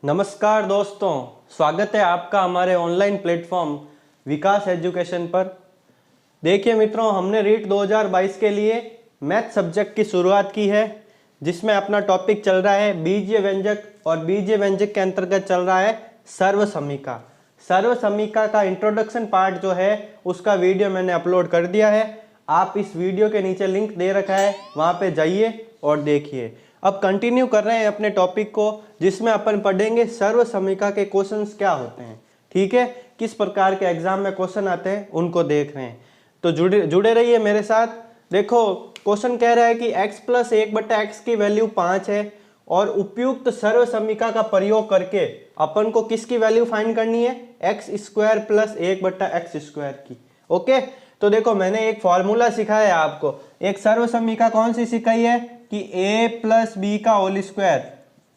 नमस्कार दोस्तों, स्वागत है आपका हमारे ऑनलाइन प्लेटफॉर्म विकास एजुकेशन पर। देखिए मित्रों, हमने रीट 2022 के लिए मैथ सब्जेक्ट की शुरुआत की है, जिसमें अपना टॉपिक चल रहा है बीजीय व्यंजक और बीजीय व्यंजक के अंतर्गत चल रहा है सर्व समीका। सर्व समीका का इंट्रोडक्शन पार्ट जो है उसका वीडियो मैंने अपलोड कर दिया है। आप इस वीडियो के नीचे लिंक दे रखा है, वहाँ पे जाइए और देखिए। अब कंटिन्यू कर रहे हैं अपने टॉपिक को, जिसमें अपन पढ़ेंगे सर्व समीका के क्वेश्चंस क्या होते हैं। ठीक है, किस प्रकार के एग्जाम में क्वेश्चन आते हैं उनको देख रहे हैं, तो जुड़े रहिए मेरे साथ। देखो, क्वेश्चन कह रहा है कि x प्लस 1/x की वैल्यू 5 है और उपयुक्त सर्व समीका का प्रयोग करके अपन को किसकी वैल्यू फाइंड करनी है, x² प्लस 1/x² की। ओके, तो देखो मैंने एक फॉर्मूला सिखाया है आपको। एक सर्व समीका कौन सी सिखाई है कि a प्लस बी का होल स्क्वायर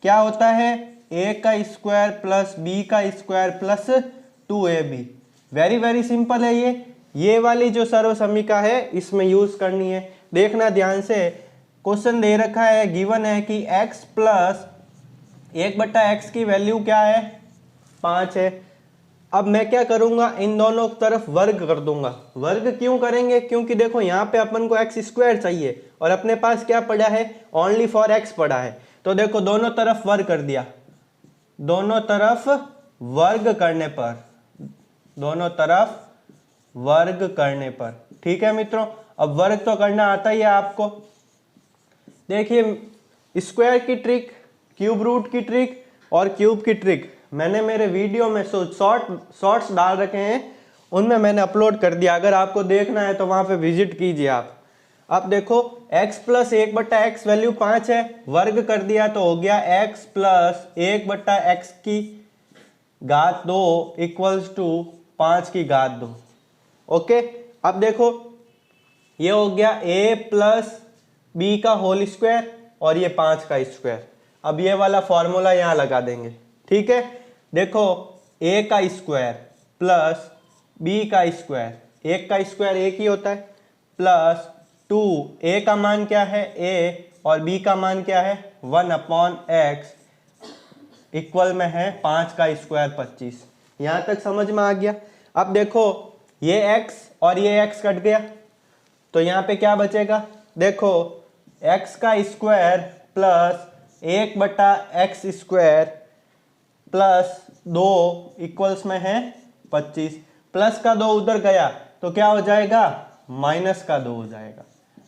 क्या होता है, a का स्क्वायर प्लस b का square plus 2ab। Very simple है। ये वाली जो सर्व समीका है इसमें यूज करनी है। देखना ध्यान से, क्वेश्चन दे रखा है, गिवन है कि x प्लस 1/x की वैल्यू क्या है, 5 है। अब मैं क्या करूंगा, इन दोनों तरफ वर्ग कर दूंगा। वर्ग क्यों करेंगे, क्योंकि देखो यहाँ पे अपन को x² चाहिए और अपने पास क्या पड़ा है, ओनली फॉर x पड़ा है। तो देखो दोनों तरफ वर्ग कर दिया। दोनों तरफ वर्ग करने पर, दोनों तरफ वर्ग करने पर, ठीक है मित्रों। अब वर्ग तो करना आता ही है आपको। देखिए, स्क्वायर की ट्रिक, क्यूब रूट की ट्रिक और क्यूब की ट्रिक मैंने मेरे वीडियो में शॉर्ट्स डाल रखे हैं, उनमें मैंने अपलोड कर दिया। अगर आपको देखना है तो वहां पे विजिट कीजिए आप। अब देखो, x प्लस 1/x वैल्यू 5 है, वर्ग कर दिया तो हो गया x प्लस 1/x की घात 2 इक्वल्स टू 5 की घात 2। ओके, अब देखो ये हो गया a प्लस बी का होल स्क्वायर और ये 5 का स्क्वायर। अब ये वाला फॉर्मूला यहाँ लगा देंगे। ठीक है, देखो a का स्क्वायर प्लस b का स्क्वायर, एक का स्क्वायर एक ही होता है, प्लस 2, a का मान क्या है a और b का मान क्या है 1/x इक्वल में है 5 का स्क्वायर 25। यहाँ तक समझ में आ गया। अब देखो ये x और ये x कट गया तो यहाँ पे क्या बचेगा, देखो x का square plus 1/x² plus 2 equals में है 25। प्लस का 2 उधर गया तो क्या हो जाएगा, माइनस का 2 हो जाएगा।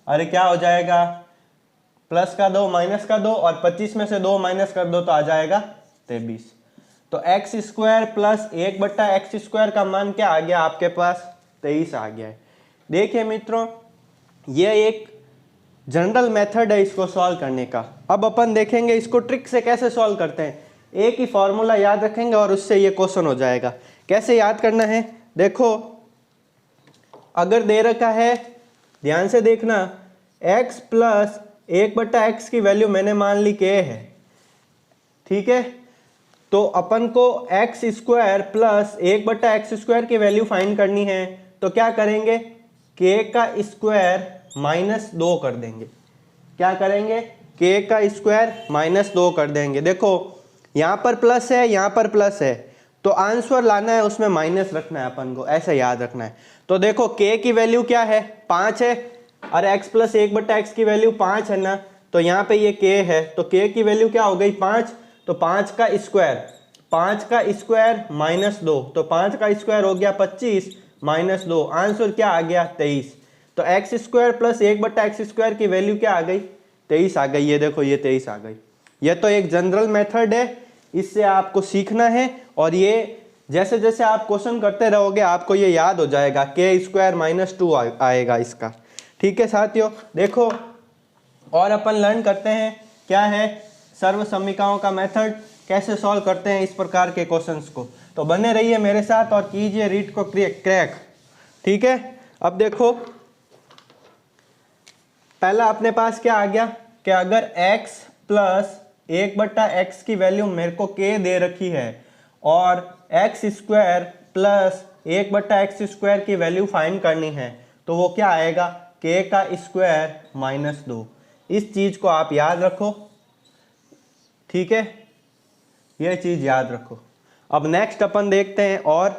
अरे क्या हो जाएगा, प्लस का 2 माइनस का 2 और 25 में से 2 माइनस कर दो तो आ जाएगा 23। तो x² प्लस 1/x² का मान क्या आ गया आपके पास, 23 आ गया है। देखिए मित्रों, ये एक जनरल मेथड है इसको सॉल्व करने का। अब अपन देखेंगे इसको ट्रिक से कैसे सॉल्व करते हैं। एक ही फॉर्मूला याद रखेंगे और उससे ये क्वेश्चन हो जाएगा। कैसे याद करना है, देखो अगर दे रखा है, ध्यान से देखना, x प्लस 1/x की वैल्यू मैंने मान ली k है। ठीक है, तो अपन को x² प्लस 1/x² की वैल्यू फाइंड करनी है। तो क्या करेंगे, k का स्क्वायर माइनस 2 कर देंगे। क्या करेंगे, k का स्क्वायर माइनस 2 कर देंगे। देखो यहाँ पर प्लस है, यहाँ पर प्लस है, तो आंसर लाना है उसमें माइनस रखना है अपन को, ऐसे याद रखना है। तो देखो k की वैल्यू क्या है, 5 है, और x प्लस 1/x की वैल्यू 5 है ना, तो यहाँ पे ये k है, तो k की वैल्यू क्या हो गई 5। तो 5 का स्क्वायर माइनस 2, तो 5 का स्क्वायर हो गया 25 माइनस 2, आंसर क्या आ गया 23। तो x² प्लस 1/x² की वैल्यू क्या आ गई, 23 आ गई। ये देखो ये 23 आ गई। ये तो एक जनरल मेथड है, इससे आपको सीखना है और ये जैसे जैसे आप क्वेश्चन करते रहोगे आपको ये याद हो जाएगा। k² माइनस 2 आएगा इसका। ठीक है साथियों, देखो और अपन लर्न करते हैं क्या है सर्व समीकाओं का मेथड, कैसे सॉल्व करते हैं इस प्रकार के क्वेश्चंस को। तो बने रहिए मेरे साथ और कीजिए रीट को क्रैक। ठीक है, अब देखो पहला अपने पास क्या आ गया कि अगर x प्लस 1/x की वैल्यू मेरे को k दे रखी है और x² प्लस 1/x² की वैल्यू फाइंड करनी है, तो वो क्या आएगा, k का स्क्वायर माइनस 2। इस चीज को आप याद रखो। ठीक है, ये चीज़ याद रखो। अब नेक्स्ट अपन देखते हैं और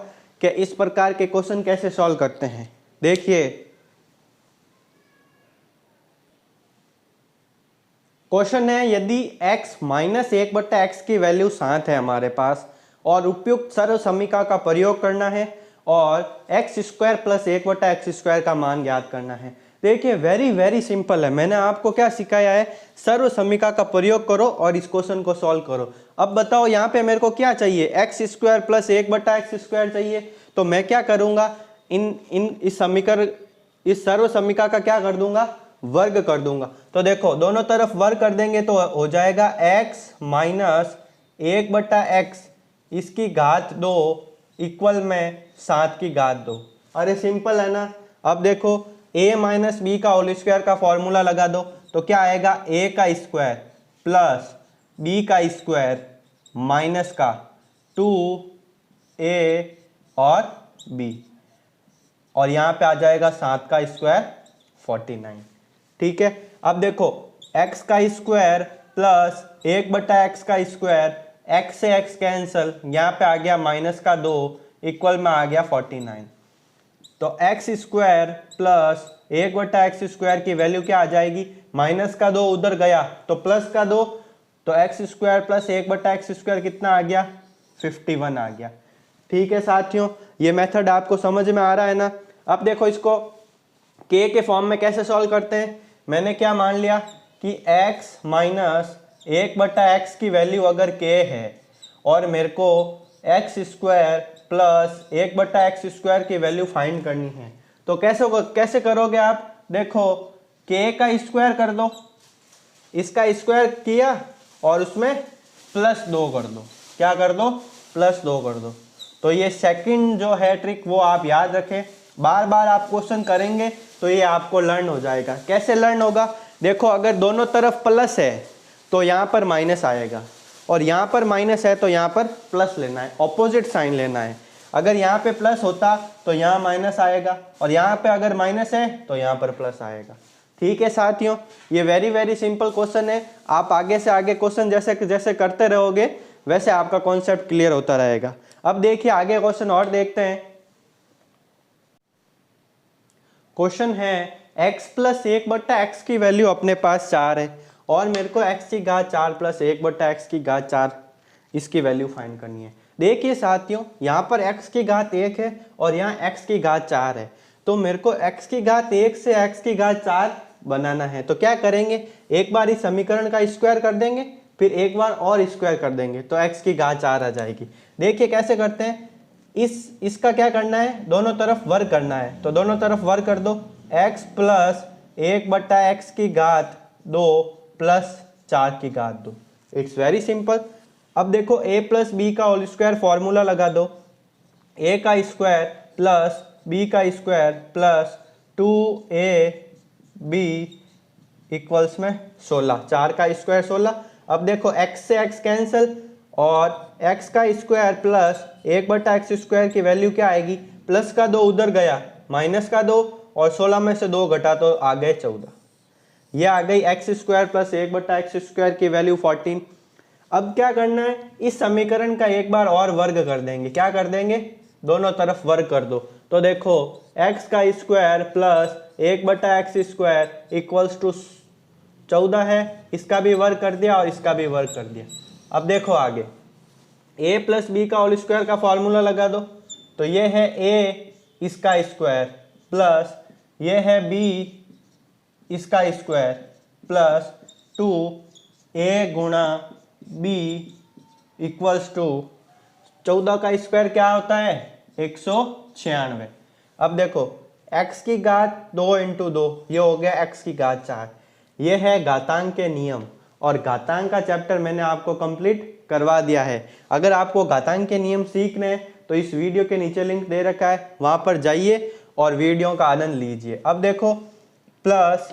कि इस प्रकार के क्वेश्चन कैसे सॉल्व करते हैं। देखिए क्वेश्चन है, यदि x माइनस 1/x की वैल्यू 7 है हमारे पास और उपयुक्त सर्व समीकरण का प्रयोग करना है और x² प्लस 1/x² का मान ज्ञात करना है। देखिए वेरी सिंपल है। मैंने आपको क्या सिखाया है, सर्व समीकरण का प्रयोग करो और इस क्वेश्चन को सॉल्व करो। अब बताओ यहाँ पे मेरे को क्या चाहिए, x² प्लस 1/x² चाहिए। तो मैं क्या करूँगा, इस सर्व समीकरण का क्या कर दूंगा, वर्ग कर दूंगा। तो देखो दोनों तरफ वर्ग कर देंगे तो हो जाएगा x माइनस 1/x इसकी घात 2 इक्वल में 7 की घात 2। अरे सिंपल है ना। अब देखो a माइनस बी का होल स्क्वायर का फॉर्मूला लगा दो तो क्या आएगा, a का स्क्वायर प्लस b का स्क्वायर माइनस का 2a और b, और यहाँ पे आ जाएगा 7 का स्क्वायर 49। ठीक है। अब देखो x का स्क्वायर प्लस 1/x का स्क्वायर, x से x कैंसल, यहाँ पे आ गया माइनस का 2 इक्वल में आ गया 49। तो x स्क्वायर प्लस 1/x² की वैल्यू क्या आ जाएगी, माइनस का 2 उधर गया तो प्लस का 2, तो x स्क्वायर प्लस 1/x² कितना आ गया, 51 आ गया। ठीक है साथियों, ये मेथड आपको समझ में आ रहा है ना। अब देखो इसको k के फॉर्म में कैसे सॉल्व करते हैं। मैंने क्या मान लिया कि x माइनस 1/x की वैल्यू अगर k है और मेरे को x² प्लस 1/x² की वैल्यू फाइंड करनी है, तो कैसे करोगे आप। देखो k का स्क्वायर कर दो, इसका स्क्वायर किया और उसमें प्लस 2 कर दो। क्या कर दो, प्लस 2 कर दो। तो ये सेकंड जो है ट्रिक वो आप याद रखें, बार बार आप क्वेश्चन करेंगे तो ये आपको लर्न हो जाएगा। कैसे लर्न होगा, देखो अगर दोनों तरफ प्लस है तो यहाँ पर माइनस आएगा और यहाँ पर माइनस है तो यहाँ पर प्लस लेना है, ऑपोजिट साइन लेना है। अगर यहाँ पे प्लस होता तो यहाँ माइनस आएगा और यहाँ पे अगर माइनस है तो यहाँ पर प्लस आएगा। ठीक है साथियों, ये वेरी सिंपल क्वेश्चन है। आप आगे से आगे क्वेश्चन जैसे जैसे करते रहोगे वैसे आपका कॉन्सेप्ट क्लियर होता रहेगा। अब देखिए आगे क्वेश्चन और देखते हैं। क्वेश्चन है x प्लस 1/x की वैल्यू अपने पास 4 है और मेरे को x की घात 4 प्लस 1/x की घात 4 इसकी वैल्यू फाइंड करनी है। देखिए साथियों यहाँ पर x की घात 1 है और यहाँ x की घात 4 है, तो मेरे को x की घात 1 से x की घात 4 बनाना है। तो क्या करेंगे, एक बार इस समीकरण का स्क्वायर कर देंगे, फिर एक बार और स्क्वायर कर देंगे तो x की घात 4 आ जाएगी। देखिए कैसे करते हैं, इसका क्या करना है, दोनों तरफ वर्ग करना है। तो दोनों तरफ वर्ग कर दो, x प्लस 1/x की घात 2 प्लस 4 की घात 2। It's very simple. अब देखो a प्लस बी का होल स्क्वायर फॉर्मूला लगा दो, a का स्क्वायर प्लस b का स्क्वायर प्लस 2ab इक्वल्स में 16, 4 का स्क्वायर 16। अब देखो x से x कैंसिल और x का स्क्वायर प्लस 1/x² की वैल्यू क्या आएगी, प्लस का 2 उधर गया, माइनस का 2 और 16 में से 2 घटा तो आ गए 14। ये आ गई x² प्लस 1/x² की वैल्यू 14। अब क्या करना है, इस समीकरण का एक बार और वर्ग कर देंगे। क्या कर देंगे, दोनों तरफ वर्ग कर दो। तो देखो x का square plus 1/x² equals to 14 है, इसका भी वर्ग कर दिया और इसका भी वर्ग कर दिया। अब देखो आगे a प्लस बी का होल स्क्वायर का फॉर्मूला लगा दो, तो ये है a इसका स्क्वायर प्लस ये है b इसका स्क्वायर प्लस 2a गुणा b इक्वल्स टू 14 का स्क्वायर क्या होता है, 196। अब देखो x की घात 2 इंटू 2 ये हो गया x की घात 4। ये है घातांक के नियम और घातांक का चैप्टर मैंने आपको कंप्लीट करवा दिया है। अगर आपको घातांक के नियम सीखने हैं तो इस वीडियो के नीचे लिंक दे रखा है, वहां पर जाइए और वीडियो का आनंद लीजिए। अब देखो प्लस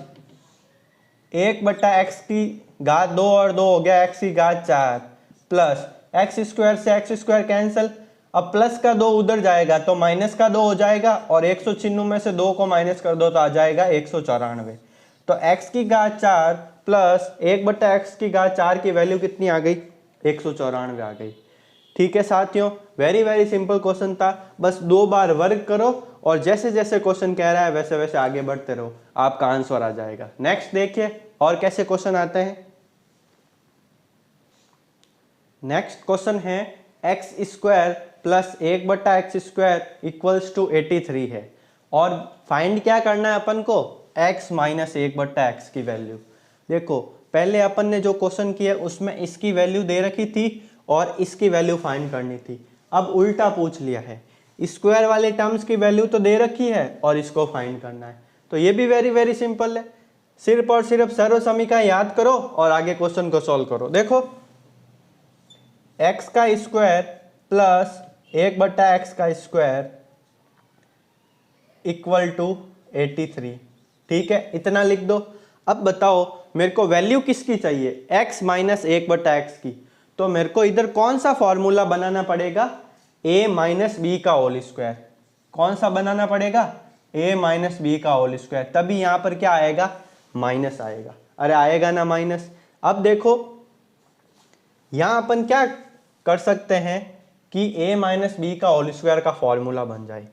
1/x की घात 2 और 2 हो गया x की घात 4 प्लस x स्क्वायर से x² कैंसिल। अब प्लस का 2 उधर जाएगा तो माइनस का 2 हो जाएगा और 196 में से 2 को माइनस कर दो तो आ जाएगा 194। तो x की घात 4 प्लस 1/x की घात 4 की वैल्यू कितनी आ गई, 194 आ गई। ठीक है साथियों, वेरी वेरी सिंपल क्वेश्चन था, बस 2 बार वर्क करो और जैसे जैसे क्वेश्चन कह रहा है वैसे वैसे आगे बढ़ते रहो, आपका आंसर आ जाएगा। नेक्स्ट देखिए और कैसे क्वेश्चन आते हैं। नेक्स्ट क्वेश्चन है X square plus 1/x² equals to 83 है और फाइंड क्या करना है अपन को, x माइनस 1/x की वैल्यू। देखो पहले अपन ने जो क्वेश्चन किया उसमें इसकी वैल्यू दे रखी थी और इसकी वैल्यू फाइंड करनी थी। अब उल्टा पूछ लिया है, स्क्वायर वाले टर्म्स की वैल्यू तो दे रखी है और इसको फाइंड करना है। तो ये भी वेरी वेरी सिंपल है, सिर्फ और सिर्फ सर्व समीकरण याद करो और आगे क्वेश्चन को सॉल्व करो। देखो x का square plus 1/x² equal to 83। ठीक है, इतना लिख दो। अब बताओ मेरे को वैल्यू किसकी चाहिए, x माइनस 1/x की। तो मेरे को इधर कौन सा फॉर्मूला बनाना पड़ेगा, a माइनस बी का होल स्क्वायर। कौन सा बनाना पड़ेगा, a माइनस बी का होल स्क्वायर, तभी यहाँ पर क्या आएगा, माइनस आएगा। अरे आएगा ना माइनस। अब देखो यहाँ अपन क्या कर सकते हैं कि a माइनस बी का होल स्क्वायर का फॉर्मूला बन जाए।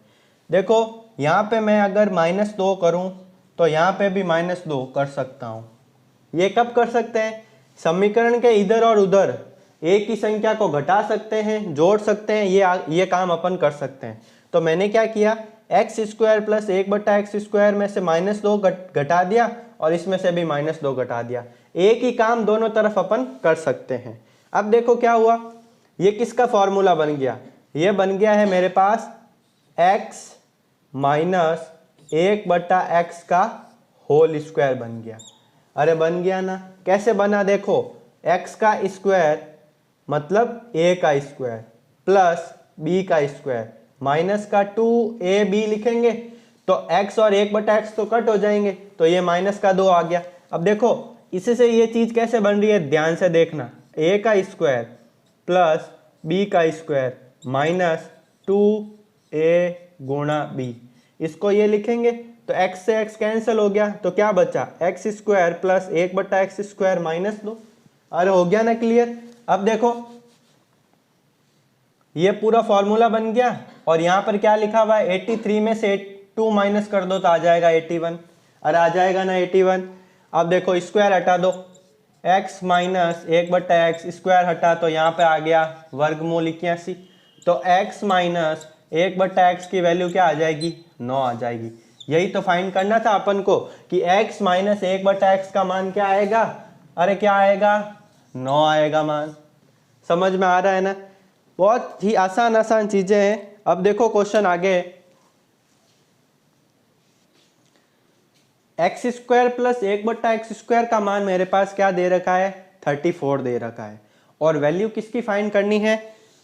देखो यहाँ पे मैं अगर -2 करूँ तो यहाँ पे भी -2 कर सकता हूँ। ये कब कर सकते हैं, समीकरण के इधर और उधर एक ही संख्या को घटा सकते हैं, जोड़ सकते हैं, ये काम अपन कर सकते हैं। तो मैंने क्या किया, x² प्लस 1/x² में से -2 घटा दिया और इसमें से भी -2 घटा दिया। एक ही काम दोनों तरफ अपन कर सकते हैं। अब देखो क्या हुआ, ये किसका फॉर्मूला बन गया, ये बन गया है मेरे पास x माइनस 1/x का होल स्क्वायर बन गया। अरे बन गया ना, कैसे बना, देखो x का स्क्वायर मतलब a का स्क्वायर प्लस b का स्क्वायर माइनस का 2ab लिखेंगे तो x और 1/x तो कट हो जाएंगे, तो ये माइनस का 2 आ गया। अब देखो इससे ये चीज कैसे बन रही है, ध्यान से देखना, a का स्क्वायर प्लस b का स्क्वायर माइनस 2a गुणा b, इसको ये लिखेंगे तो x से x कैंसिल हो गया, तो क्या बचा, x² प्लस 1/x² माइनस 2। अरे हो गया ना क्लियर। अब देखो ये पूरा फॉर्मूला बन गया और यहाँ पर क्या लिखा हुआ है, 83 में से 2 माइनस कर दो तो आ जाएगा 81। अरे आ जाएगा ना 81। अब देखो स्क्वायर हटा दो, x माइनस 1/x² हटा तो यहाँ पे आ गया वर्गमूल 81। तो x माइनस 1/x की वैल्यू क्या आ जाएगी, 9 आ जाएगी। यही तो फाइंड करना था अपन को कि x माइनस 1/x का मान क्या आएगा, अरे क्या आएगा, 9 आएगा मान। समझ में आ रहा है ना, बहुत ही आसान आसान चीजें हैं। अब देखो क्वेश्चन आगे, x² प्लस 1/x² का मान मेरे पास क्या दे रखा है, 34 दे रखा है और वैल्यू किसकी फाइंड करनी है,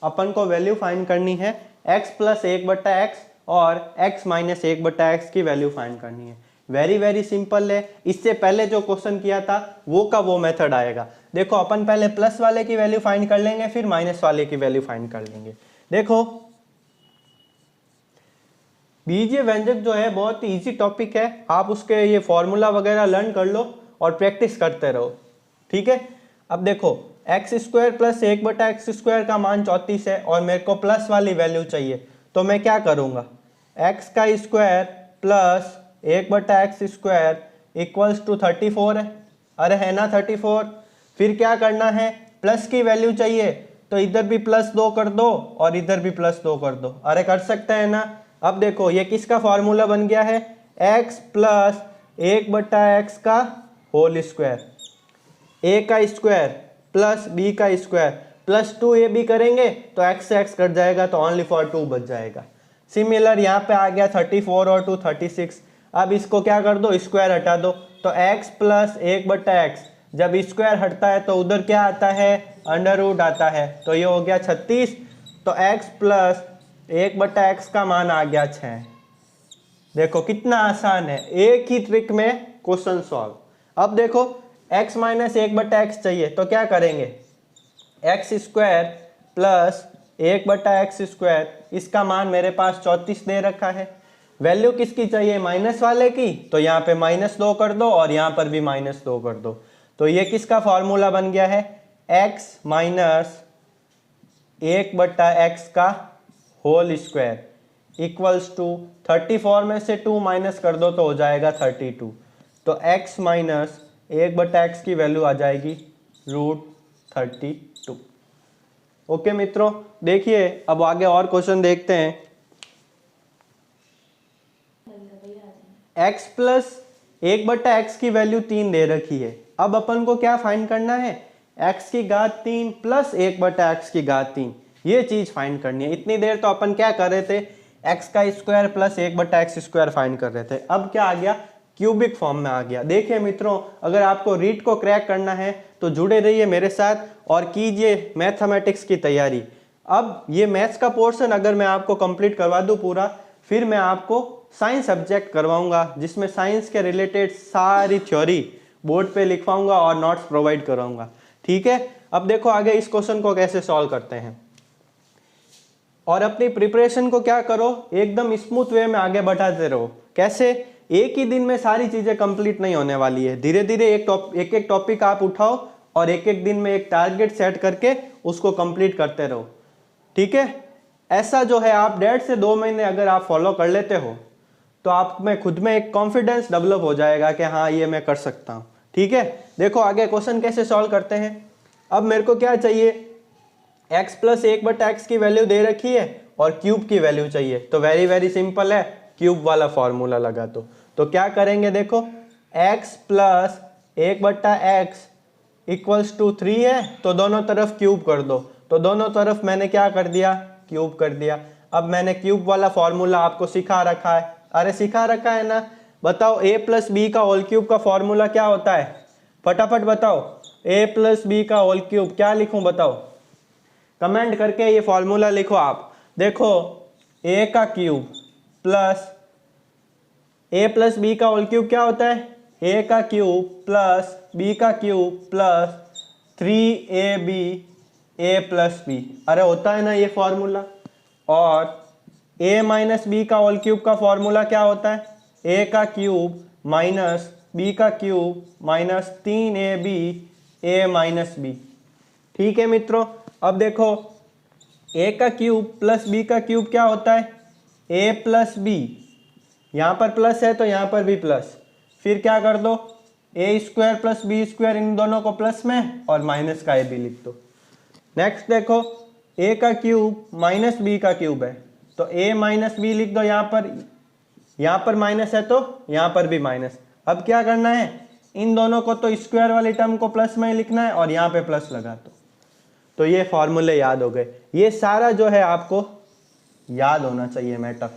अपन को वैल्यू फाइंड करनी है x प्लस 1/x और x माइनस 1/x की वैल्यू फाइंड करनी है। वेरी वेरी सिंपल है, इससे पहले जो क्वेश्चन किया था वो का वो मेथड आएगा। देखो अपन पहले प्लस वाले की वैल्यू फाइंड कर लेंगे, फिर माइनस वाले की वैल्यू फाइंड कर लेंगे। देखो बीजीय व्यंजक जो है बहुत ही इजी टॉपिक है, आप उसके ये फॉर्मूला वगैरह लर्न कर लो और प्रैक्टिस करते रहो। ठीक है, अब देखो x² प्लस 1/x² का मान 34 है और मेरे को प्लस वाली वैल्यू चाहिए, तो मैं क्या करूँगा, x का square plus 1/x² equals to 34 है। अरे है ना 34। फिर क्या करना है, प्लस की वैल्यू चाहिए तो इधर भी +2 कर दो और इधर भी +2 कर दो। अरे कर सकते हैं ना। अब देखो ये किसका फॉर्मूला बन गया है, x प्लस 1/x का होल स्क्वायर, a का स्क्वायर प्लस b का स्क्वायर प्लस 2ab करेंगे तो x से x कट जाएगा तो ओनली फॉर 2 बच जाएगा। सिमिलर यहाँ पे आ गया 34 और 2 36। अब इसको क्या कर दो, स्क्वायर हटा दो, तो x प्लस 1/x, जब स्क्वायर हटता है तो उधर क्या आता है, अंडर रूट आता है, तो ये हो गया 36। तो x प्लस 1/x का मान आ गया 6। देखो कितना आसान है, एक ही ट्रिक में क्वेश्चन सॉल्व। अब देखो x माइनस 1/x चाहिए तो क्या करेंगे, x² प्लस 1/x², इसका मान मेरे पास 34 दे रखा है। वैल्यू किसकी चाहिए, माइनस वाले की, तो यहाँ पे -2 कर दो और यहाँ पर भी -2 कर दो। तो ये किसका फॉर्मूला बन गया है, x माइनस 1/x का होल स्क्वायर इक्वल्स टू 34 में से 2 माइनस कर दो तो हो जाएगा 32। तो x माइनस 1/x की वैल्यू आ जाएगी √32। ओके मित्रों, देखिए अब आगे और क्वेश्चन देखते हैं। x प्लस 1/x की वैल्यू 3 दे रखी है। अब अपन को क्या फाइंड करना है, x की घात 3 प्लस 1/x की घात 3, ये चीज फाइंड करनी है। इतनी देर तो अपन क्या कर रहे थे, x का square plus 1/x square find कर रहे थे। अब क्या आ गया, क्यूबिक फॉर्म में आ गया। देखिए मित्रों, अगर आपको रीट को क्रैक करना है तो जुड़े रहिए मेरे साथ और कीजिए मैथमेटिक्स की तैयारी। अब ये मैथ्स का पोर्शन अगर मैं आपको कंप्लीट करवा दूं पूरा, फिर मैं आपको साइंस सब्जेक्ट करवाऊंगा जिसमें साइंस के रिलेटेड सारी थ्योरी बोर्ड पे लिखवाऊंगा और नोट्स प्रोवाइड कराऊंगा। ठीक है, अब देखो आगे इस क्वेश्चन को कैसे सॉल्व करते हैं। और अपनी प्रिपरेशन को क्या करो, एकदम स्मूथ वे में आगे बढ़ाते रहो। कैसे, एक ही दिन में सारी चीजें कंप्लीट नहीं होने वाली है। धीरे धीरे एक एक टॉपिक आप उठाओ और एक एक दिन में एक टारगेट सेट करके उसको कंप्लीट करते रहो। ठीक है, ऐसा जो है आप 1.5 से 2 महीने अगर आप फॉलो कर लेते हो तो आप में खुद में एक कॉन्फिडेंस डेवलप हो जाएगा कि हाँ ये मैं कर सकता हूँ। ठीक है, देखो आगे क्वेश्चन कैसे सॉल्व करते हैं। अब मेरे को क्या चाहिए, x प्लस 1/x की वैल्यू दे रखी है और क्यूब की वैल्यू चाहिए। तो वेरी सिंपल है, क्यूब वाला फॉर्मूला लगा दो। तो क्या करेंगे, देखो x plus 1/x equals to 3 है, तो दोनों तरफ क्यूब कर दो। तो दोनों तरफ मैंने क्या कर दिया, क्यूब कर दिया। अब मैंने क्यूब वाला फॉर्मूला आपको सिखा रखा है, अरे सिखा रखा है ना। बताओ a प्लस बी का होल क्यूब का फॉर्मूला क्या होता है, फटाफट बताओ। a प्लस बी का होल क्यूब क्या लिखूं बताओ, कमेंट करके ये फॉर्मूला लिखो आप। देखो a का cube plus a plus B का होल क्यूब क्या होता है, a का क्यूब प्लस b का cube plus 3ab a plus B. अरे होता है ना ये फॉर्मूला। और a माइनस बी का होल क्यूब का फॉर्मूला क्या होता है, a का क्यूब माइनस b का cube minus 3ab a minus B. ठीक है मित्रों, अब देखो a का क्यूब प्लस b का क्यूब क्या होता है, a प्लस बी, यहाँ पर प्लस है तो यहाँ पर भी प्लस। फिर क्या कर दो, a square plus B square, इन दोनों को प्लस में और माइनस का a भी लिख दो। नेक्स्ट देखो a का क्यूब माइनस b का क्यूब है, तो a माइनस बी लिख दो। यहाँ पर माइनस है तो यहाँ पर भी माइनस। अब क्या करना है, इन दोनों को तो स्क्वायर वाली टर्म को प्लस में लिखना है और यहाँ पे प्लस लगा दो। तो ये फॉर्मूले याद हो गए। ये सारा जो है आपको याद होना चाहिए मैटर।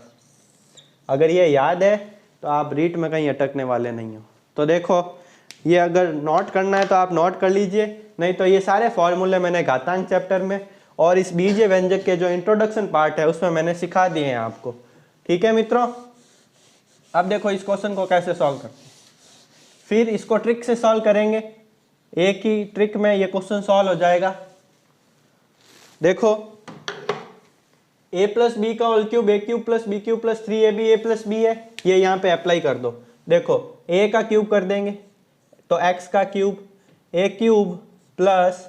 अगर ये याद है तो आप रीट में कहीं अटकने वाले नहीं हो। तो देखो ये अगर नोट करना है तो आप नोट कर लीजिए, नहीं तो ये सारे फॉर्मूले मैंने घातांक चैप्टर में और इस बीजीय व्यंजक के जो इंट्रोडक्शन पार्ट है उसमें मैंने सिखा दिए हैं आपको। ठीक है मित्रों, अब देखो इस क्वेश्चन को कैसे सॉल्व करते हैं। फिर इसको ट्रिक से सॉल्व करेंगे, एक ही ट्रिक में ये क्वेश्चन सॉल्व हो जाएगा। देखो a प्लस बी का whole cube a cube plus B cube plus 3ab a plus B है, ये यहाँ पे अप्लाई कर दो। देखो a का क्यूब कर देंगे तो x का cube, a cube plus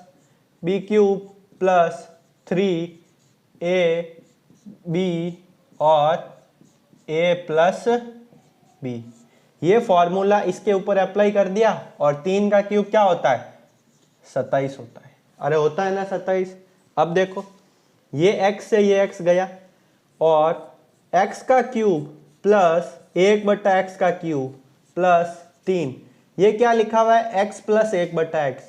B cube plus 3ab और a प्लस बी। ये फॉर्मूला इसके ऊपर अप्लाई कर दिया और 3 का क्यूब क्या होता है, 27 होता है। अरे होता है ना 27। अब देखो ये x से ये x गया और x का क्यूब प्लस 1/x का क्यूब प्लस 3, ये क्या लिखा हुआ है, x प्लस 1/x।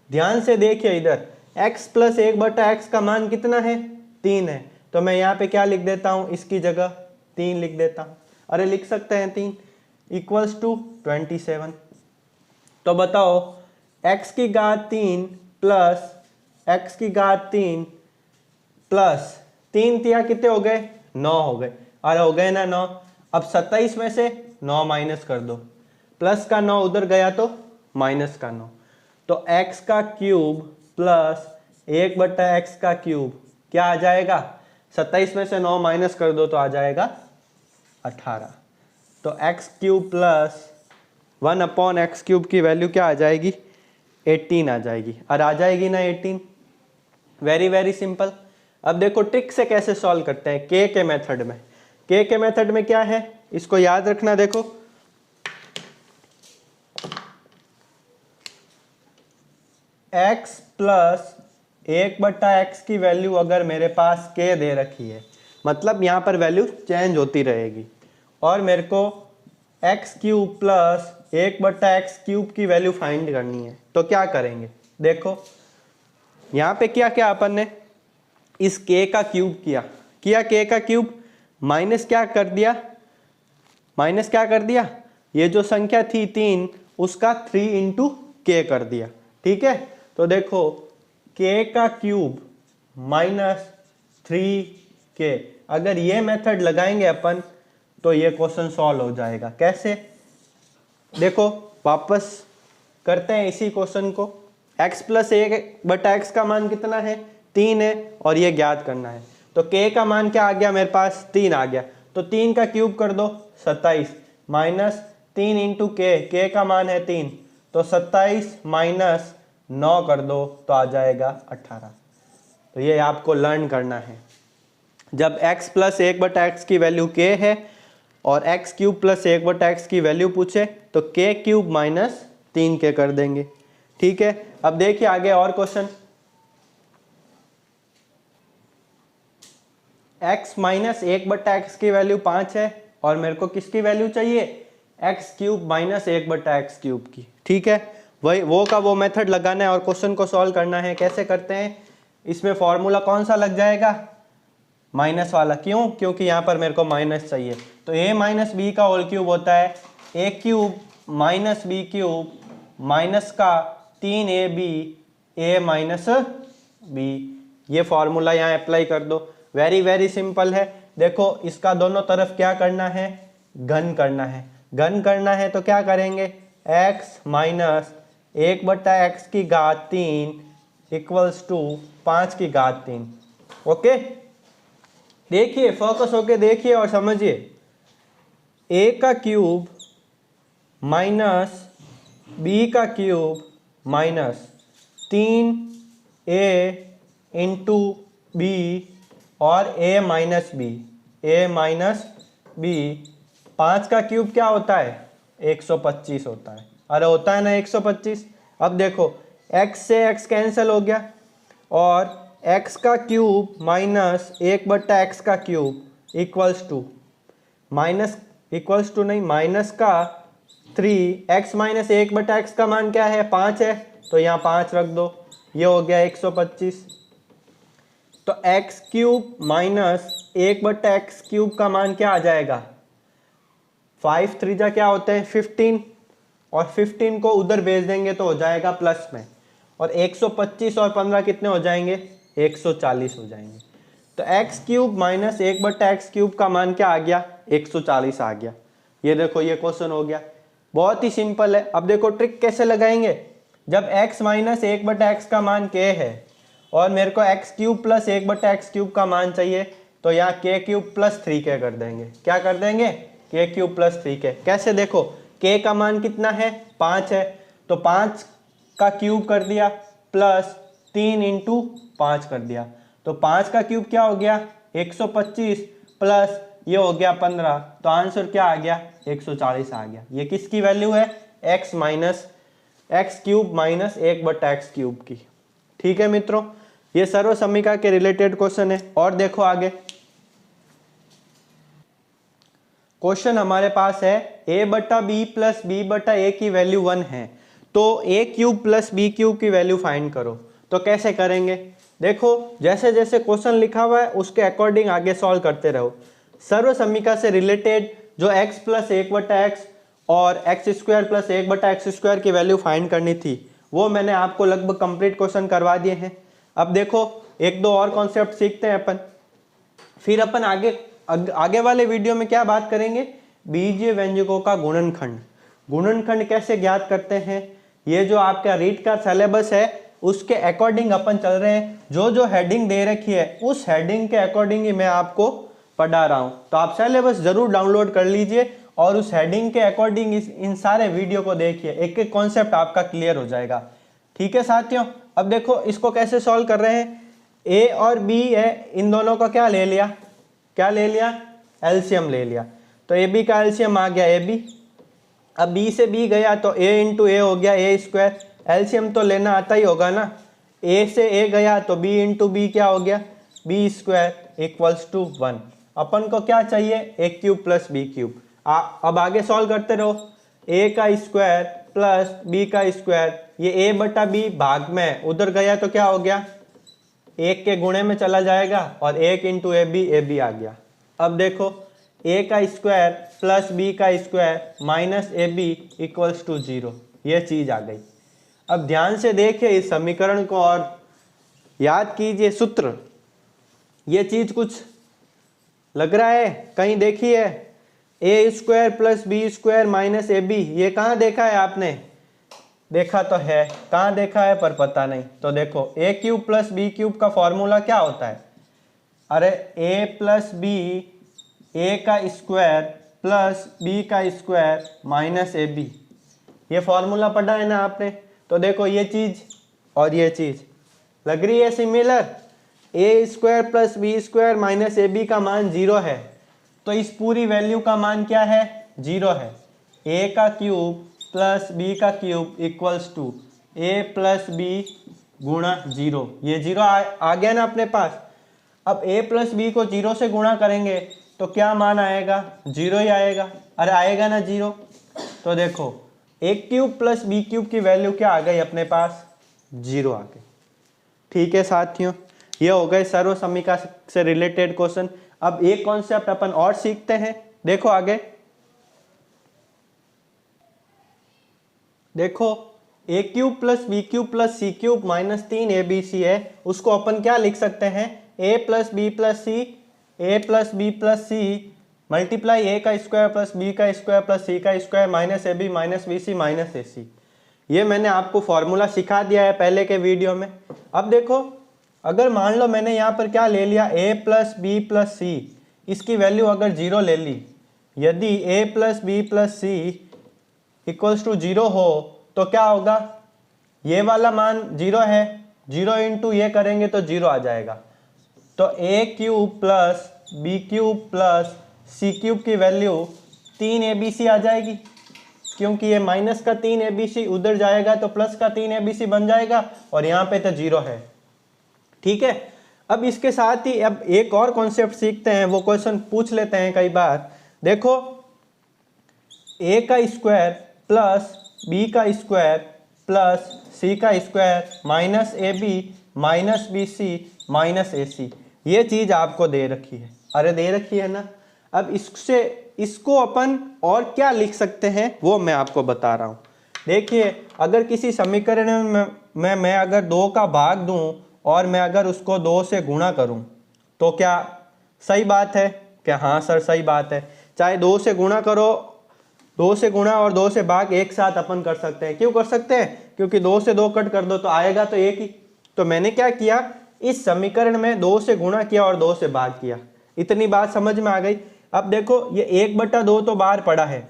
ध्यान से देखिए इधर, x प्लस 1/x का मान कितना है, 3 है। तो मैं यहाँ पे क्या लिख देता हूँ, इसकी जगह 3 लिख देता हूँ। अरे लिख सकते हैं 3 इक्वल्स टू 27। तो बताओ x की घात 3 प्लस x की घात 3 प्लस 3 तिया कितने हो गए, 9 हो गए। अरे हो गए ना 9। अब 27 में से 9 माइनस कर दो, प्लस का 9 उधर गया तो माइनस का 9। तो x का क्यूब प्लस 1/x का क्यूब क्या आ जाएगा, 27 में से 9 माइनस कर दो तो आ जाएगा 18। तो x cube plus 1/x cube की वैल्यू क्या आ जाएगी, 18 आ जाएगी। और आ जाएगी ना 18। Very very simple. अब देखो ट्रिक से कैसे सॉल्व करते हैं के मेथड में। के मेथड में क्या है इसको याद रखना। देखो x प्लस 1/x की वैल्यू अगर मेरे पास k दे रखी है, मतलब यहाँ पर वैल्यू चेंज होती रहेगी, और मेरे को x cube plus 1/x cube की वैल्यू फाइंड करनी है, तो क्या करेंगे। देखो यहाँ पे क्या क्या अपन ने इस k का क्यूब किया k का क्यूब माइनस क्या कर दिया, ये जो संख्या थी 3 उसका 3 इंटू के कर दिया। ठीक है, तो देखो k का क्यूब माइनस 3k, अगर ये मेथड लगाएंगे अपन तो ये क्वेश्चन सॉल्व हो जाएगा। कैसे, देखो वापस करते हैं इसी क्वेश्चन को। x प्लस 1/x का मान कितना है, 3 है, और ये ज्ञात करना है। तो k का मान क्या आ गया मेरे पास, 3 आ गया, तो 3 का क्यूब कर दो 27 माइनस 3 इंटू के का मान है 3, तो 27 माइनस 9 कर दो तो आ जाएगा 18। तो ये आपको लर्न करना है। जब x प्लस 1/x की वैल्यू k है और x क्यूब प्लस 1/x की वैल्यू पूछे तो k क्यूब माइनस 3k कर देंगे। ठीक है, अब देखिए आगे और क्वेश्चन। x माइनस 1/x की वैल्यू 5 है और मेरे को किसकी वैल्यू चाहिए, x cube minus 1/x cube की। ठीक है, वही वो का वो मेथड लगाना है और क्वेश्चन को सॉल्व करना है। कैसे करते हैं, इसमें फॉर्मूला कौन सा लग जाएगा, माइनस वाला। क्यों, क्योंकि यहाँ पर मेरे को माइनस चाहिए, तो a माइनस बी का होल क्यूब होता है a cube minus B cube minus का 3ab a माइनस बी। ये फॉर्मूला यहाँ अप्लाई कर दो। वेरी वेरी सिंपल है। देखो इसका दोनों तरफ क्या करना है, घन करना है। घन करना है तो क्या करेंगे, x माइनस 1/x की घात 3 इक्वल्स टू 5 की घात 3। ओके, देखिए फोकस होके देखिए और समझिए। a का क्यूब माइनस b का cube minus 3a into B और a माइनस बी 5 का क्यूब क्या होता है, 125 होता है। अरे होता है ना 125। अब देखो x से x कैंसिल हो गया और x का क्यूब माइनस 1/x का क्यूब इक्वल्स टू माइनस का 3, x माइनस 1/x का मान क्या है, 5 है, तो यहाँ 5 रख दो, ये हो गया 125। तो x cube minus 1/x cube का मान क्या आ जाएगा, 5 3 जा क्या होते हैं 15, और 15 को उधर भेज देंगे तो हो जाएगा प्लस में, और 125 और 15 कितने हो जाएंगे, 140 हो जाएंगे। तो x cube minus 1/x cube का मान क्या आ गया, 140 आ गया। ये देखो ये क्वेश्चन हो गया, बहुत ही सिंपल है। अब देखो ट्रिक कैसे लगाएंगे। जब x माइनस 1/x का मान k है और मेरे को x cube plus 1/x cube का मान चाहिए, तो यहाँ k क्यूब प्लस 3k कर देंगे। क्या कर देंगे, k क्यूब प्लस 3k। कैसे, देखो k का मान कितना है, 5 है, तो 5 का क्यूब कर दिया प्लस 3 इंटू 5 कर दिया, तो 5 का क्यूब क्या हो गया 125 प्लस ये हो गया 15, तो आंसर क्या आ गया 140 आ गया। ये किसकी वैल्यू है, x cube minus 1/x cube की। ठीक है मित्रों, ये सर्व समीकरण के रिलेटेड क्वेश्चन है। और देखो आगे क्वेश्चन हमारे पास है a/b प्लस b/a की वैल्यू 1 है, तो a cube plus b cube की वैल्यू फाइंड करो। तो कैसे करेंगे, देखो जैसे जैसे क्वेश्चन लिखा हुआ है उसके अकॉर्डिंग आगे सॉल्व करते रहो। सर्व समीकरण से रिलेटेड जो x प्लस 1/x और x² प्लस 1/x² की वैल्यू फाइंड करनी थी वो मैंने आपको लगभग कंप्लीट क्वेश्चन करवा दिए हैं। अब देखो एक दो और कॉन्सेप्ट सीखते हैं अपन, फिर अपन आगे वाले वीडियो में क्या बात करेंगे, बीजीय व्यंजकों का गुणनखंड कैसे ज्ञात करते हैं। ये जो आपका रीट का सिलेबस है उसके अकॉर्डिंग अपन चल रहे हैं। जो हेडिंग दे रखी है उस हेडिंग के अकॉर्डिंग ही मैं आपको पढ़ा रहा हूँ, तो आप सिलेबस जरूर डाउनलोड कर लीजिए और उस हेडिंग के अकॉर्डिंग इन सारे वीडियो को देखिए, एक एक कॉन्सेप्ट आपका क्लियर हो जाएगा। ठीक है साथियों, अब देखो इसको कैसे सॉल्व कर रहे हैं। ए और बी है, इन दोनों का क्या ले लिया, क्या ले लिया, एलसीएम ले लिया। तो ए बी का एलसीएम आ गया ए बी। अब बी से बी गया तो ए इंटू ए हो गया ए स्क्वायर, एलसीएम तो लेना आता ही होगा ना। ए से ए गया तो बी इंटू बी क्या हो गया, बी स्क्वायर इक्वल्स टू 1। अपन को क्या चाहिए, ए क्यूब प्लस बी क्यूब। अब आगे सॉल्व करते रहो। ए का स्क्वायर प्लस बी का स्क्वायर, ये ए बटा बी भाग में उधर गया तो क्या हो गया, एक के गुणे में चला जाएगा और एक इंटू ए बी आ गया। अब देखो ए का स्क्वायर प्लस बी का square minus A B equals to 0, ये चीज़ आ गई। अब ध्यान से देखिए इस समीकरण को और याद कीजिए सूत्र। ये चीज़ कुछ लग रहा है कहीं देखी है, A square plus B square minus A B, ये कहाँ देखा है आपने, देखा तो है, कहाँ देखा है पर पता नहीं। तो देखो A cube plus B cube का फॉर्मूला क्या होता है, अरे ए प्लस बी, ए का स्क्वायर प्लस बी का स्क्वायर माइनस ए बी, ये फॉर्मूला पढ़ा है ना आपने। तो देखो ये चीज़ और ये चीज़ लग रही है similar. A square plus B square minus A B का मान 0 है, तो इस पूरी वैल्यू का मान क्या है, 0 है। ए का क्यूब प्लस बी का cube equals to A plus B गुणा 0, ये 0 आ गया ना अपने पास। अब a प्लस बी को 0 से गुणा करेंगे तो क्या मान आएगा, 0 ही आएगा। अरे आएगा ना 0। तो देखो A cube plus B cube की वैल्यू क्या आ गई अपने पास, 0 आ गई। ठीक है साथियों, ये हो गए सर्व समीकरण से रिलेटेड क्वेश्चन। अब एक कॉन्सेप्ट अपन और सीखते हैं, देखो आगे। देखो A cube plus B cube plus C cube minus 3 A B C है, उसको अपन क्या लिख सकते हैं, A plus B plus C, A plus B plus C multiply A का स्क्वायर प्लस बी का स्क्वायर प्लस सी का square minus A B minus B C minus A C. ये मैंने आपको फॉर्मूला सिखा दिया है पहले के वीडियो में। अब देखो अगर मान लो मैंने यहाँ पर क्या ले लिया, a plus B plus C, इसकी वैल्यू अगर 0 ले ली, यदि a plus B plus C equals to 0 हो तो क्या होगा, ये वाला मान 0 है, 0 इंटू ये करेंगे तो 0 आ जाएगा। तो a cube plus B cube plus C cube की वैल्यू 3abc आ जाएगी, क्योंकि ये माइनस का 3abc उधर जाएगा तो प्लस का 3abc बन जाएगा और यहाँ पे तो 0 है। ठीक है, अब इसके साथ ही अब एक और कॉन्सेप्ट सीखते हैं, वो क्वेश्चन पूछ लेते हैं कई बार। देखो a का स्क्वायर प्लस बी का स्क्वायर प्लस सी का square minus A B minus B C minus A C, ये चीज़ आपको दे रखी है, अरे दे रखी है ना। अब इसको अपन और क्या लिख सकते हैं वो मैं आपको बता रहा हूँ। देखिए अगर किसी समीकरण में मैं अगर 2 का भाग दूं और मैं अगर उसको 2 से गुणा करूं तो क्या सही बात है, क्या हाँ सर सही बात है। चाहे 2 से गुणा करो, 2 से गुणा और 2 से भाग एक साथ अपन कर सकते हैं। क्यों कर सकते हैं, क्योंकि 2 से 2 कट कर दो तो आएगा तो एक ही। तो मैंने क्या किया, इस समीकरण में 2 से गुणा किया और 2 से भाग किया। इतनी बात समझ में आ गई। अब देखो ये 1/2 तो बाहर पड़ा है,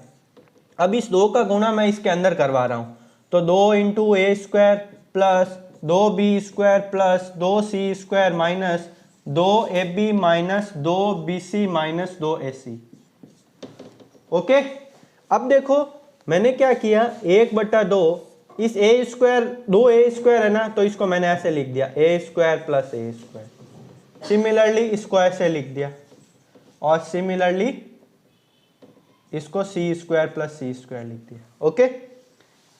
अब इस 2 का गुणा मैं इसके अंदर करवा रहा हूँ। तो 2 into A square plus 2b square plus 2c square minus 2ab minus 2bc minus 2ac। Okay, अब देखो मैंने क्या किया, 1/2 इस a स्क्वायर, 2a स्क्वायर है ना, तो इसको मैंने ऐसे लिख दिया a square plus a square. Similarly इसको ऐसे लिख दिया और सिमिलरली इसको c square plus c square लिख दिया। ओके,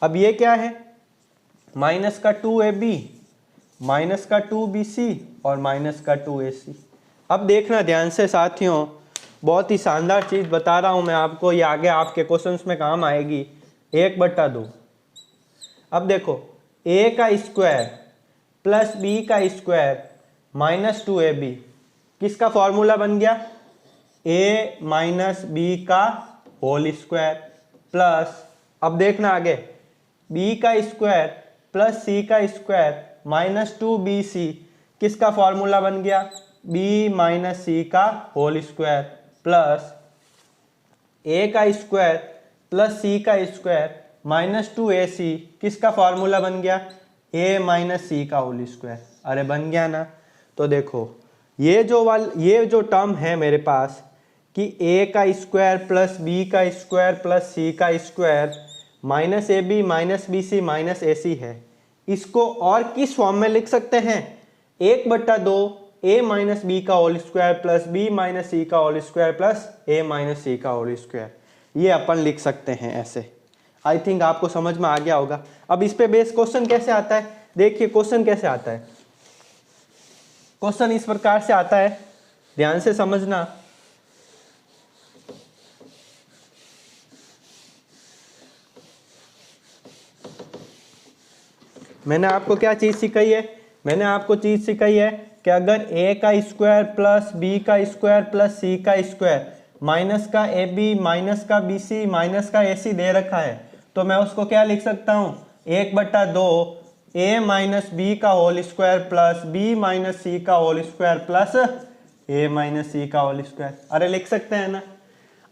अब ये क्या है, माइनस का 2ab माइनस का 2bc और माइनस का 2ac। अब देखना ध्यान से साथियों, बहुत ही शानदार चीज़ बता रहा हूँ मैं आपको, ये आगे आपके क्वेश्चंस में काम आएगी। 1/2, अब देखो a का स्क्वायर प्लस b का स्क्वायर माइनस 2ab, किसका फॉर्मूला बन गया, a माइनस बी का होल स्क्वायर प्लस, अब देखना आगे, b का स्क्वायर प्लस c का स्क्वायर माइनस 2bc, किसका फॉर्मूला बन गया, b माइनस c का होल स्क्वायर प्लस a का स्क्वायर प्लस c का स्क्वायर माइनस 2ac, किसका फॉर्मूला बन गया, ए माइनस सी का होल स्क्वायर। अरे बन गया ना। तो देखो ये जो टर्म है मेरे पास कि ए का स्क्वायर प्लस बी का स्क्वायर प्लस सी का square minus A B minus B C minus A C है, इसको और किस फॉर्म में लिख सकते हैं? 1/2 ए माइनस बी का whole square plus B minus C का whole square plus A minus C का होल स्क्वायर, ये अपन लिख सकते हैं ऐसे। आई थिंक आपको समझ में आ गया होगा। अब इस पे बेस क्वेश्चन कैसे आता है, देखिए क्वेश्चन कैसे आता है। क्वेश्चन इस प्रकार से आता है, ध्यान से समझना। मैंने आपको क्या चीज सिखाई है? मैंने आपको चीज सिखाई है कि अगर a का स्क्वायर प्लस b का स्क्वायर प्लस c का स्क्वायर माइनस का ab माइनस का bc माइनस का ac दे रखा है, तो मैं उसको क्या लिख सकता हूँ? 1/2 a माइनस बी का whole square plus b minus C का whole square plus a minus C का होल स्क्वायर। अरे लिख सकते हैं ना।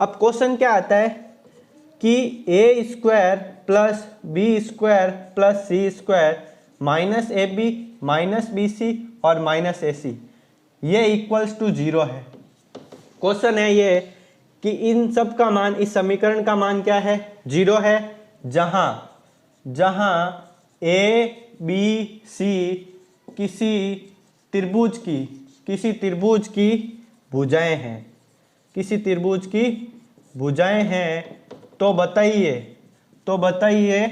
अब क्वेश्चन क्या आता है कि A square plus B square plus C square minus A B minus B C और माइनस ए सी ये इक्वल्स टू 0 है। क्वेश्चन है ये कि इन सब का मान, इस समीकरण का मान क्या है? 0 है, जहां ए बी सी किसी त्रिभुज की भुजाएं हैं, किसी त्रिभुज की भुजाएं हैं। तो बताइए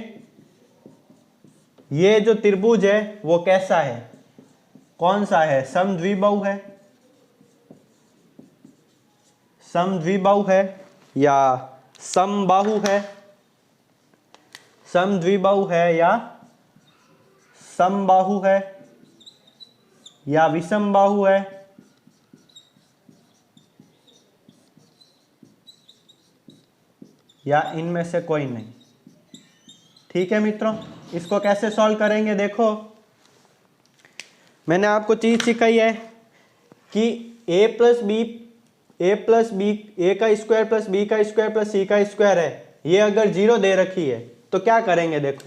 ये जो त्रिभुज है वो कैसा है, कौन सा है? समद्विबाहु है, समद्विबाहु है या समबाहु है? समद्विबाहु है या समबाहु है या विषमबाहु है? या इनमें से कोई नहीं? ठीक है मित्रों, इसको कैसे सॉल्व करेंगे? देखो मैंने आपको चीज सिखाई है कि ए का स्क्वायर प्लस बी का स्क्वायर प्लस सी का स्क्वायर है, ये अगर 0 दे रखी है तो क्या करेंगे? देखो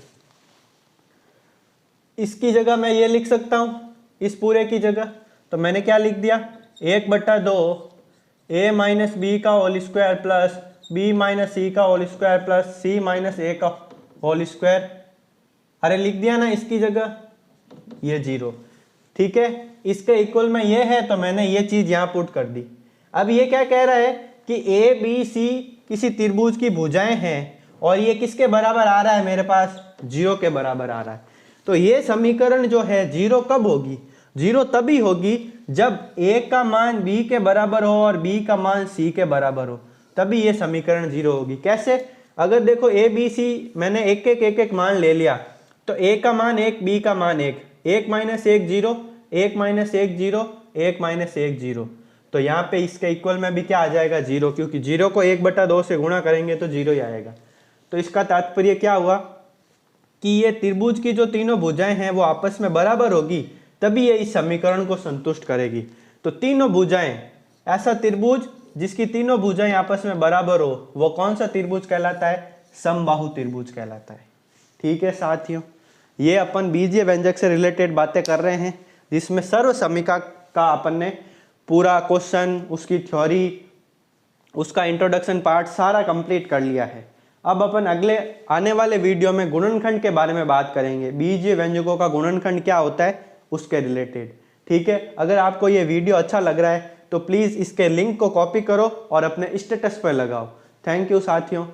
इसकी जगह मैं ये लिख सकता हूं, इस पूरे की जगह। तो मैंने क्या लिख दिया? 1/2 ए माइनस बी का whole square plus B minus C का whole square plus C minus A का होल स्क्वायर। अरे लिख दिया ना इसकी जगह, ये 0। ठीक है, इसके इक्वल में ये है तो मैंने ये चीज यहां पुट कर दी। अब ये क्या कह रहा है कि ए बी सी किसी त्रिभुज की भुजाएं हैं और ये किसके बराबर आ रहा है? मेरे पास 0 के बराबर आ रहा है। तो ये समीकरण जो है 0 कब होगी? 0 तभी होगी जब a का मान b के बराबर हो और b का मान c के बराबर हो, तभी ये समीकरण 0 होगी। कैसे? अगर देखो a b c मैंने एक एक मान ले लिया, तो a का मान 1, b का मान 1, 1 माइनस 1 0, 1 माइनस 1 0, 1 माइनस 1 0। तो यहाँ पे इसके इक्वल में भी क्या आ जाएगा? 0, क्योंकि 0 को 1/2 से गुणा करेंगे तो 0 ही आएगा। तो इसका तात्पर्य क्या हुआ कि ये त्रिभुज की जो तीनों भुजाएं हैं वो आपस में बराबर होगी, तभी ये इस समीकरण को संतुष्ट करेगी। तो तीनों भुजाएं, ऐसा त्रिभुज जिसकी तीनों भुजाएं आपस में बराबर हो, वो कौन सा त्रिभुज कहलाता है? समबाहु त्रिभुज कहलाता है। ठीक है साथियों, ये अपन बीजीय व्यंजक से रिलेटेड बातें कर रहे हैं, जिसमें सर्व समीका का अपन ने पूरा क्वेश्चन, उसकी थ्योरी, उसका इंट्रोडक्शन पार्ट सारा कंप्लीट कर लिया है। अब अपन अगले आने वाले वीडियो में गुणनखंड के बारे में बात करेंगे, बीजीय व्यंजकों का गुणनखंड क्या होता है उसके रिलेटेड। ठीक है, अगर आपको ये वीडियो अच्छा लग रहा है तो प्लीज़ इसके लिंक को कॉपी करो और अपने स्टेटस पर लगाओ। थैंक यू साथियों।